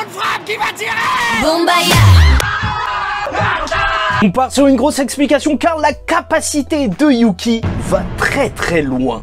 bonne frappe qui va tirer. Bombaya. On part sur une grosse explication car la capacité de Yuki va très très loin.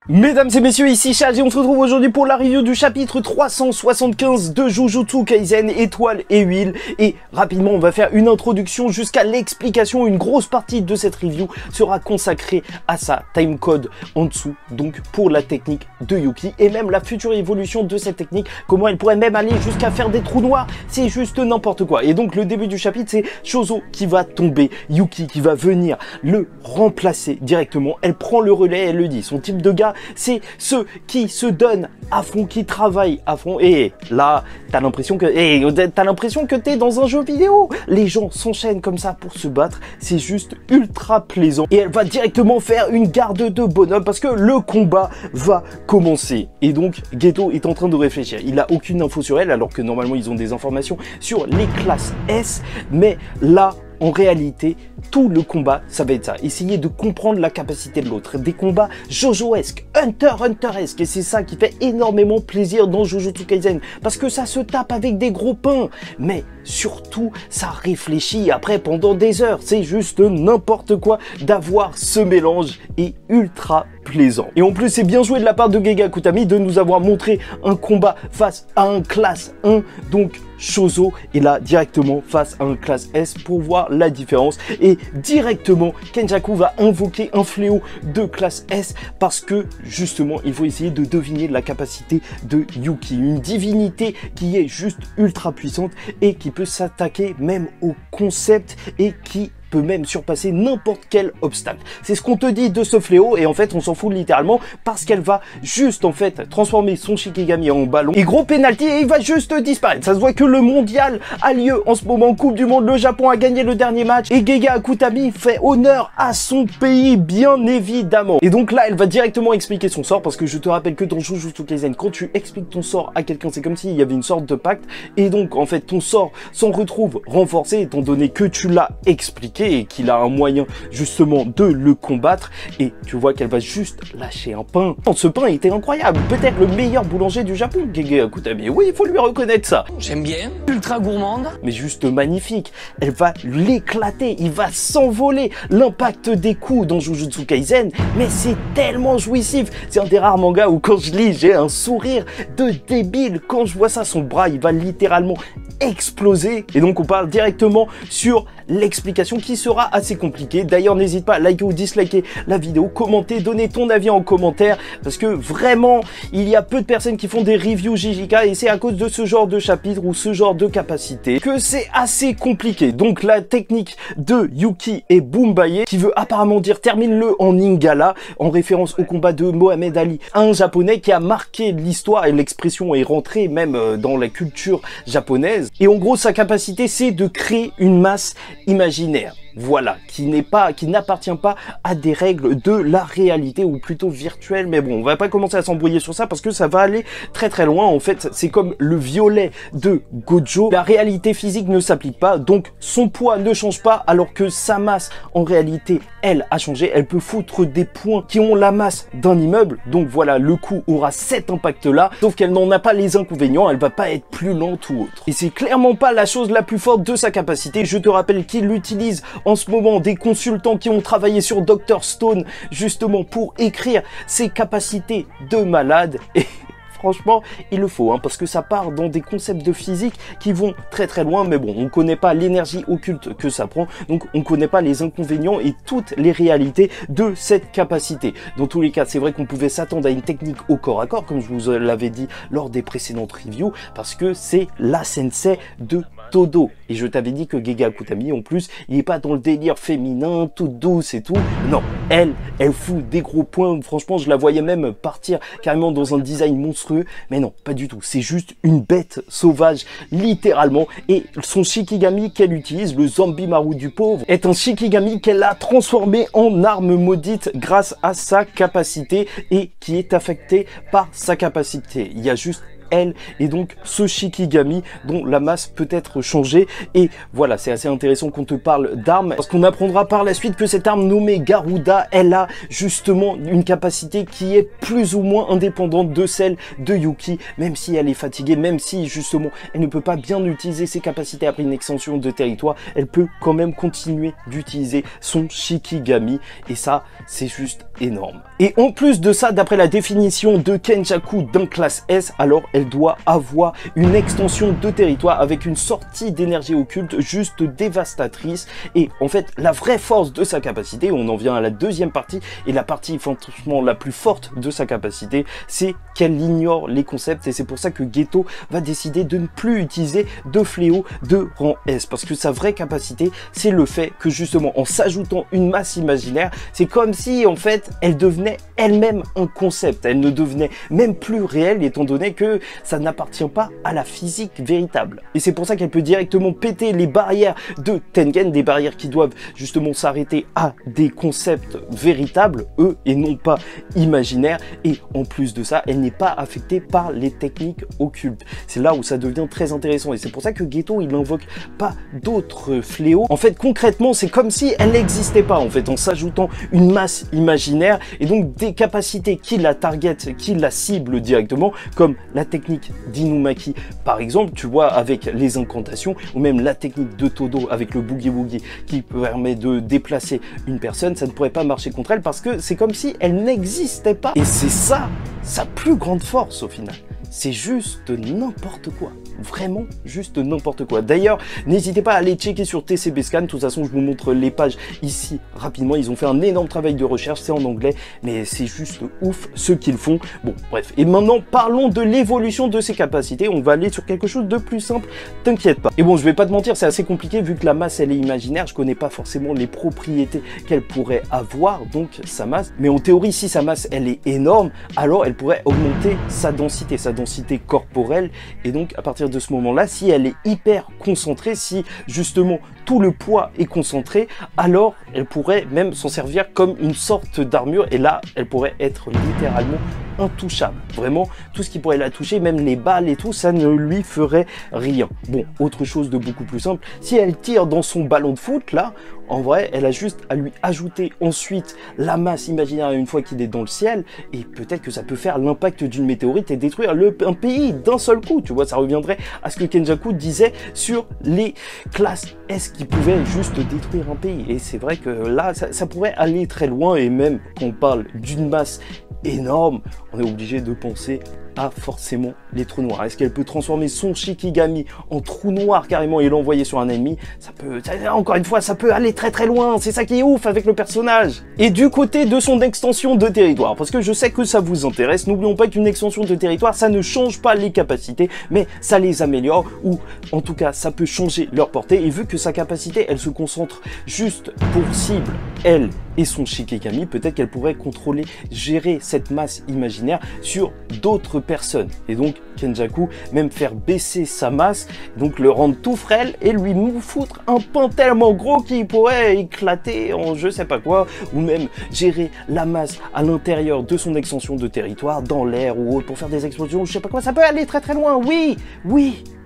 Mesdames et messieurs, ici Chad et on se retrouve aujourd'hui pour la review du chapitre 375 de Jujutsu Kaisen, étoile et huile. Et rapidement, on va faire une introduction jusqu'à l'explication. Une grosse partie de cette review sera consacrée à sa timecode en dessous, donc pour la technique de Yuki et même la future évolution de cette technique. Comment elle pourrait même aller jusqu'à faire des trous noirs, c'est juste n'importe quoi. Et donc le début du chapitre, c'est Choso qui va tomber, Yuki qui va venir le remplacer directement. Elle prend le relais, elle le dit, son type de gars, c'est ceux qui se donnent à fond, qui travaillent à fond. Et là, t'as l'impression que t'es dans un jeu vidéo. Les gens s'enchaînent comme ça pour se battre. C'est juste ultra plaisant. Et elle va directement faire une garde de bonhomme parce que le combat va commencer. Et donc, Geto est en train de réfléchir. Il a aucune info sur elle, alors que normalement, ils ont des informations sur les classes S. Mais là, en réalité, tout le combat, ça va être ça. Essayer de comprendre la capacité de l'autre. Des combats Jojo-esque, Hunter-esque. Et c'est ça qui fait énormément plaisir dans Jujutsu Kaisen. Parce que ça se tape avec des gros pains. Mais surtout, ça réfléchit après pendant des heures. C'est juste n'importe quoi d'avoir ce mélange et ultra plaisant. Et en plus, c'est bien joué de la part de Gege Akutami de nous avoir montré un combat face à un classe 1. Donc, Choso est là directement face à un classe S pour voir la différence. Et directement, Kenjaku va invoquer un fléau de classe S parce que justement, il faut essayer de deviner la capacité de Yuki. Une divinité qui est juste ultra puissante et qui peut s'attaquer même au concept et qui peut même surpasser n'importe quel obstacle. C'est ce qu'on te dit de ce fléau et en fait on s'en fout littéralement parce qu'elle va juste en fait transformer son Shikigami en ballon et gros penalty et il va juste disparaître. Ça se voit que le mondial a lieu en ce moment, Coupe du Monde, le Japon a gagné le dernier match et Gege Akutami fait honneur à son pays bien évidemment. Et donc là elle va directement expliquer son sort parce que je te rappelle que dans Jujutsu Kaisen quand tu expliques ton sort à quelqu'un c'est comme s'il y avait une sorte de pacte et donc en fait ton sort s'en retrouve renforcé étant donné que tu l'as expliqué et qu'il a un moyen justement de le combattre et tu vois qu'elle va juste lâcher un pain. Ce pain était incroyable, peut-être le meilleur boulanger du Japon, Gege Akutami. Oui, il faut lui reconnaître ça. J'aime bien, ultra gourmande. Mais juste magnifique. Elle va l'éclater, il va s'envoler. L'impact des coups dans Jujutsu Kaisen, mais c'est tellement jouissif. C'est un des rares mangas où quand je lis, j'ai un sourire de débile. Quand je vois ça, son bras, il va littéralement exploser. Et donc on parle directement sur l'explication qui sera assez compliquée. D'ailleurs, n'hésite pas à liker ou disliker la vidéo, commenter, donner ton avis en commentaire parce que vraiment, il y a peu de personnes qui font des reviews JJK et c'est à cause de ce genre de chapitre ou ce genre de capacité que c'est assez compliqué. Donc la technique de Yuki et Boombaye qui veut apparemment dire termine-le en Ingala en référence au combat de Mohamed Ali, un japonais qui a marqué l'histoire et l'expression est rentrée même dans la culture japonaise. Et en gros, sa capacité, c'est de créer une masse imaginaire. Voilà, qui n'appartient pas à des règles de la réalité ou plutôt virtuelle. Mais bon, on va pas commencer à s'embrouiller sur ça parce que ça va aller très très loin. En fait, c'est comme le violet de Gojo. La réalité physique ne s'applique pas, donc son poids ne change pas alors que sa masse, en réalité, elle a changé. Elle peut foutre des points qui ont la masse d'un immeuble. Donc voilà, le coup aura cet impact-là, sauf qu'elle n'en a pas les inconvénients. Elle va pas être plus lente ou autre. Et c'est clairement pas la chose la plus forte de sa capacité. Je te rappelle qu'il l'utilise en ce moment des consultants qui ont travaillé sur Dr Stone justement pour écrire ses capacités de malade et franchement, il le faut, hein, parce que ça part dans des concepts de physique qui vont très très loin, mais bon, on connaît pas l'énergie occulte que ça prend, donc on connaît pas les inconvénients et toutes les réalités de cette capacité. Dans tous les cas, c'est vrai qu'on pouvait s'attendre à une technique au corps à corps, comme je vous l'avais dit lors des précédentes reviews, parce que c'est la sensei de Todo. Et je t'avais dit que Gege Akutami, en plus, il est pas dans le délire féminin, toute douce et tout. Non, elle fout des gros points. Franchement, je la voyais même partir carrément dans un design monstrueux. Mais non, pas du tout. C'est juste une bête sauvage, littéralement. Et son Shikigami qu'elle utilise, le Zombie Maru du pauvre, est un Shikigami qu'elle a transformé en arme maudite grâce à sa capacité et qui est affecté par sa capacité. Il y a juste elle, et donc ce Shikigami dont la masse peut être changée. Et voilà, c'est assez intéressant qu'on te parle d'armes, parce qu'on apprendra par la suite que cette arme nommée Garuda, elle a justement une capacité qui est plus ou moins indépendante de celle de Yuki, même si elle est fatiguée, même si justement elle ne peut pas bien utiliser ses capacités après une extension de territoire, elle peut quand même continuer d'utiliser son Shikigami, et ça c'est juste énorme. Et en plus de ça, d'après la définition de Kenjaku d'un classe S, alors elle doit avoir une extension de territoire avec une sortie d'énergie occulte juste dévastatrice. Et en fait, la vraie force de sa capacité, on en vient à la deuxième partie, et la partie franchement la plus forte de sa capacité, c'est qu'elle ignore les concepts, et c'est pour ça que Geto va décider de ne plus utiliser de fléau de rang S, parce que sa vraie capacité, c'est le fait que justement en s'ajoutant une masse imaginaire, c'est comme si en fait elle devenait elle-même un concept, elle ne devenait même plus réelle, étant donné que ça n'appartient pas à la physique véritable. Et c'est pour ça qu'elle peut directement péter les barrières de Tengen, des barrières qui doivent justement s'arrêter à des concepts véritables, eux, et non pas imaginaires. Et en plus de ça, elle n'est pas affectée par les techniques occultes. C'est là où ça devient très intéressant, et c'est pour ça que Geto, il n'invoque pas d'autres fléaux. En fait, concrètement, c'est comme si elle n'existait pas, en fait, en s'ajoutant une masse imaginaire, et donc des capacités qui la targetent, qui la ciblent directement, comme la technique d'Inumaki, par exemple, tu vois, avec les incantations, ou même la technique de Todo avec le Boogie Woogie qui permet de déplacer une personne, ça ne pourrait pas marcher contre elle, parce que c'est comme si elle n'existait pas. Et c'est ça, sa plus grande force au final. C'est juste n'importe quoi. Vraiment juste n'importe quoi. D'ailleurs, n'hésitez pas à aller checker sur TCB Scan. De toute façon, je vous montre les pages ici rapidement. Ils ont fait un énorme travail de recherche, c'est en anglais, mais c'est juste ouf ce qu'ils font. Bon, bref. Et maintenant, parlons de l'évolution de ses capacités. On va aller sur quelque chose de plus simple, t'inquiète pas. Et bon, je vais pas te mentir, c'est assez compliqué vu que la masse, elle est imaginaire. Je connais pas forcément les propriétés qu'elle pourrait avoir, donc sa masse. Mais en théorie, si sa masse, elle est énorme, alors elle pourrait augmenter sa densité corporelle, et donc à partir de ce moment-là, si elle est hyper concentrée, si justement tout le poids est concentré, alors elle pourrait même s'en servir comme une sorte d'armure, et là elle pourrait être littéralement intouchable. Vraiment, tout ce qui pourrait la toucher, même les balles et tout, ça ne lui ferait rien. Bon, autre chose de beaucoup plus simple, si elle tire dans son ballon de foot, là, en vrai, elle a juste à lui ajouter ensuite la masse imaginaire une fois qu'il est dans le ciel, et peut-être que ça peut faire l'impact d'une météorite et détruire un pays d'un seul coup. Tu vois, ça reviendrait à ce que Kenjaku disait sur les classes S qui pouvaient juste détruire un pays. Et c'est vrai que là, ça pourrait aller très loin, et même quand on parle d'une masse énorme, on est obligé de penser à forcément les trous noirs. Est-ce qu'elle peut transformer son Shikigami en trou noir carrément et l'envoyer sur un ennemi? Ça peut, encore une fois, ça peut aller très très loin. C'est ça qui est ouf avec le personnage. Et du côté de son extension de territoire, parce que je sais que ça vous intéresse, n'oublions pas qu'une extension de territoire, ça ne change pas les capacités, mais ça les améliore, ou en tout cas, ça peut changer leur portée. Et vu que sa capacité, elle se concentre juste pour cible, elle et son Shikigami, peut-être qu'elle pourrait contrôler, gérer cette masse imaginaire sur d'autres personnes, et donc Kenjaku même faire baisser sa masse, donc le rendre tout frêle et lui foutre un pain tellement gros qu'il pourrait éclater en je sais pas quoi, ou même gérer la masse à l'intérieur de son extension de territoire, dans l'air ou autre, pour faire des explosions, je sais pas quoi. Ça peut aller très très loin, oui,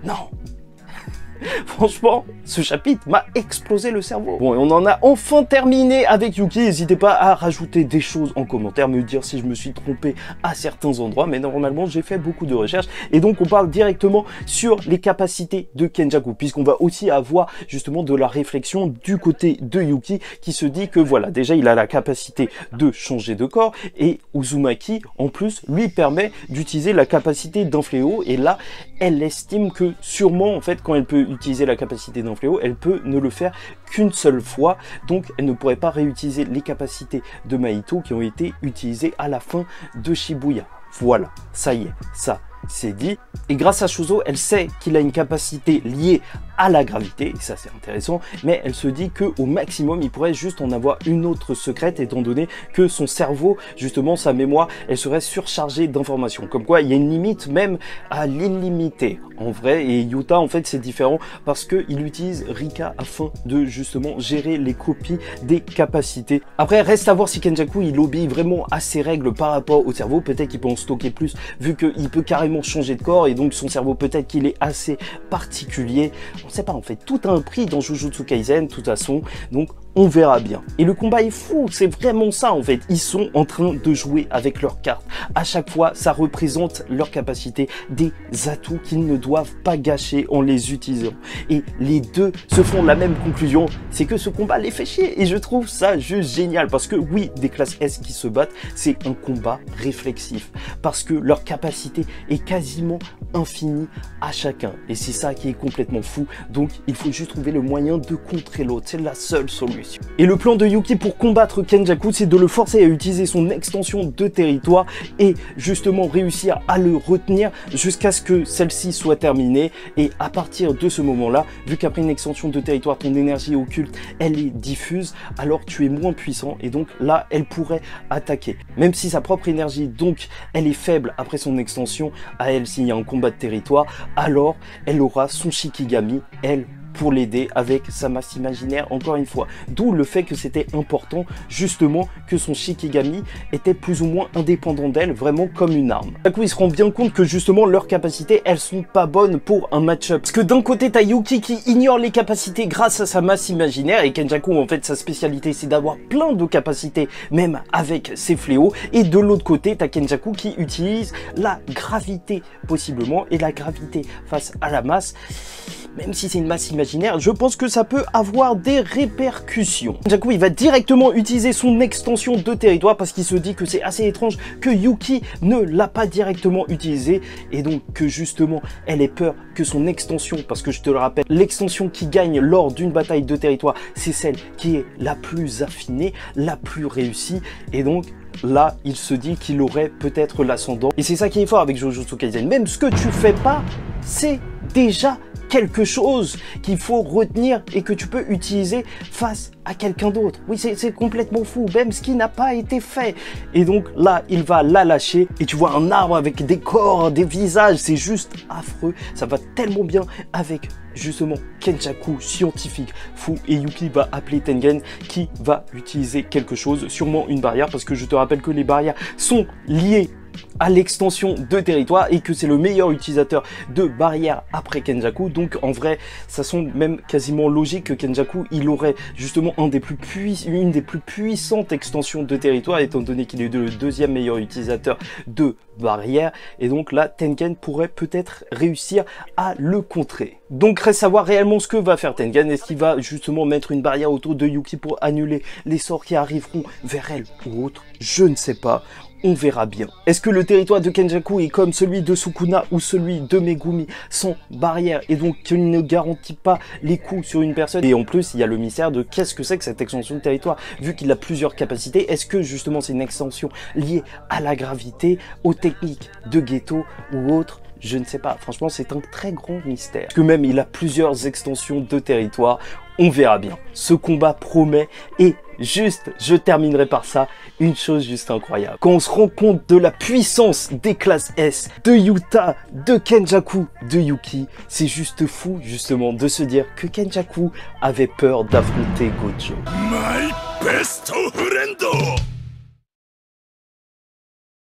non. Franchement, ce chapitre m'a explosé le cerveau. Bon, et on en a enfin terminé avec Yuki. N'hésitez pas à rajouter des choses en commentaire, me dire si je me suis trompé à certains endroits, mais normalement j'ai fait beaucoup de recherches, et donc on parle directement sur les capacités de Kenjaku, puisqu'on va aussi avoir justement de la réflexion du côté de Yuki, qui se dit que voilà, déjà il a la capacité de changer de corps, et Uzumaki en plus lui permet d'utiliser la capacité d'un fléau, et là elle estime que sûrement en fait quand elle peut utiliser la capacité d'un fléau, elle peut ne le faire qu'une seule fois, donc elle ne pourrait pas réutiliser les capacités de Mahito qui ont été utilisées à la fin de Shibuya. Voilà, ça y est, ça c'est dit. Et grâce à Shuzo, elle sait qu'il a une capacité liée à la gravité, et ça c'est intéressant, mais elle se dit qu'au maximum, il pourrait juste en avoir une autre secrète, étant donné que son cerveau, justement, sa mémoire, elle serait surchargée d'informations. Comme quoi, il y a une limite même à l'illimité, en vrai, et Yuta, en fait, c'est différent parce qu'il utilise Rika afin de, justement, gérer les copies des capacités. Après, reste à voir si Kenjaku, il obéit vraiment à ses règles par rapport au cerveau. Peut-être qu'il peut en stocker plus, vu qu'il peut carrément changer de corps, et donc son cerveau, peut-être qu'il est assez particulier. On ne sait pas, en fait, tout a un prix dans Jujutsu Kaisen, de toute façon, donc on verra bien. Et le combat est fou, c'est vraiment ça en fait. Ils sont en train de jouer avec leurs cartes. À chaque fois, ça représente leur capacité, des atouts qu'ils ne doivent pas gâcher en les utilisant. Et les deux se font la même conclusion, c'est que ce combat les fait chier. Et je trouve ça juste génial parce que oui, des classes S qui se battent, c'est un combat réflexif. Parce que leur capacité est quasiment infinie à chacun. Et c'est ça qui est complètement fou. Donc il faut juste trouver le moyen de contrer l'autre. C'est la seule solution. Et le plan de Yuki pour combattre Kenjaku, c'est de le forcer à utiliser son extension de territoire et justement réussir à le retenir jusqu'à ce que celle-ci soit terminée. Et à partir de ce moment-là, vu qu'après une extension de territoire, ton énergie occulte, elle est diffuse, alors tu es moins puissant et donc là, elle pourrait attaquer. Même si sa propre énergie, donc, elle est faible après son extension, à elle, s'il y a un combat de territoire, alors elle aura son Shikigami, elle, pour l'aider avec sa masse imaginaire, encore une fois. D'où le fait que c'était important, justement, que son Shikigami était plus ou moins indépendant d'elle, vraiment comme une arme. Du coup, il se rend bien compte que justement, leurs capacités, elles sont pas bonnes pour un match-up. Parce que d'un côté, t'as Yuki qui ignore les capacités grâce à sa masse imaginaire, et Kenjaku, en fait, sa spécialité, c'est d'avoir plein de capacités, même avec ses fléaux. Et de l'autre côté, t'as Kenjaku qui utilise la gravité, possiblement, et la gravité face à la masse, même si c'est une masse imaginaire, je pense que ça peut avoir des répercussions. Kenjaku, il va directement utiliser son extension de territoire parce qu'il se dit que c'est assez étrange que Yuki ne l'a pas directement utilisé et donc que justement elle ait peur que son extension, parce que je te le rappelle, l'extension qui gagne lors d'une bataille de territoire, c'est celle qui est la plus affinée, la plus réussie, et donc là, il se dit qu'il aurait peut-être l'ascendant. Et c'est ça qui est fort avec Jujutsu Kaisen. Même ce que tu fais pas, c'est déjà quelque chose qu'il faut retenir et que tu peux utiliser face à quelqu'un d'autre. Oui, c'est complètement fou, même ce qui n'a pas été fait. Et donc là, il va la lâcher et tu vois un arbre avec des corps, des visages, c'est juste affreux. Ça va tellement bien avec justement Kenjaku scientifique fou, et Yuki va appeler Tengen qui va utiliser quelque chose, sûrement une barrière, parce que je te rappelle que les barrières sont liées à l'extension de territoire et que c'est le meilleur utilisateur de barrières après Kenjaku. Donc en vrai, ça semble même quasiment logique que Kenjaku, il aurait justement une des plus puissantes extensions de territoire, étant donné qu'il est le deuxième meilleur utilisateur de barrières. Et donc là, Tengen pourrait peut-être réussir à le contrer. Donc reste à savoir réellement ce que va faire Tengen. Est-ce qu'il va justement mettre une barrière autour de Yuki pour annuler les sorts qui arriveront vers elle ou autre? Je ne sais pas. On verra bien. Est-ce que le territoire de Kenjaku est comme celui de Sukuna ou celui de Megumi, sans barrière, et donc qu'il ne garantit pas les coups sur une personne? Et en plus, il y a le mystère de qu'est-ce que c'est que cette extension de territoire, vu qu'il a plusieurs capacités. Est-ce que justement c'est une extension liée à la gravité, aux techniques de Geto ou autre? Je ne sais pas. Franchement, c'est un très grand mystère. Parce que même il a plusieurs extensions de territoire. On verra bien. Ce combat promet, et juste, je terminerai par ça, une chose juste incroyable. Quand on se rend compte de la puissance des classes S, de Yuta, de Kenjaku, de Yuki, c'est juste fou, justement, de se dire que Kenjaku avait peur d'affronter Gojo. My best friend!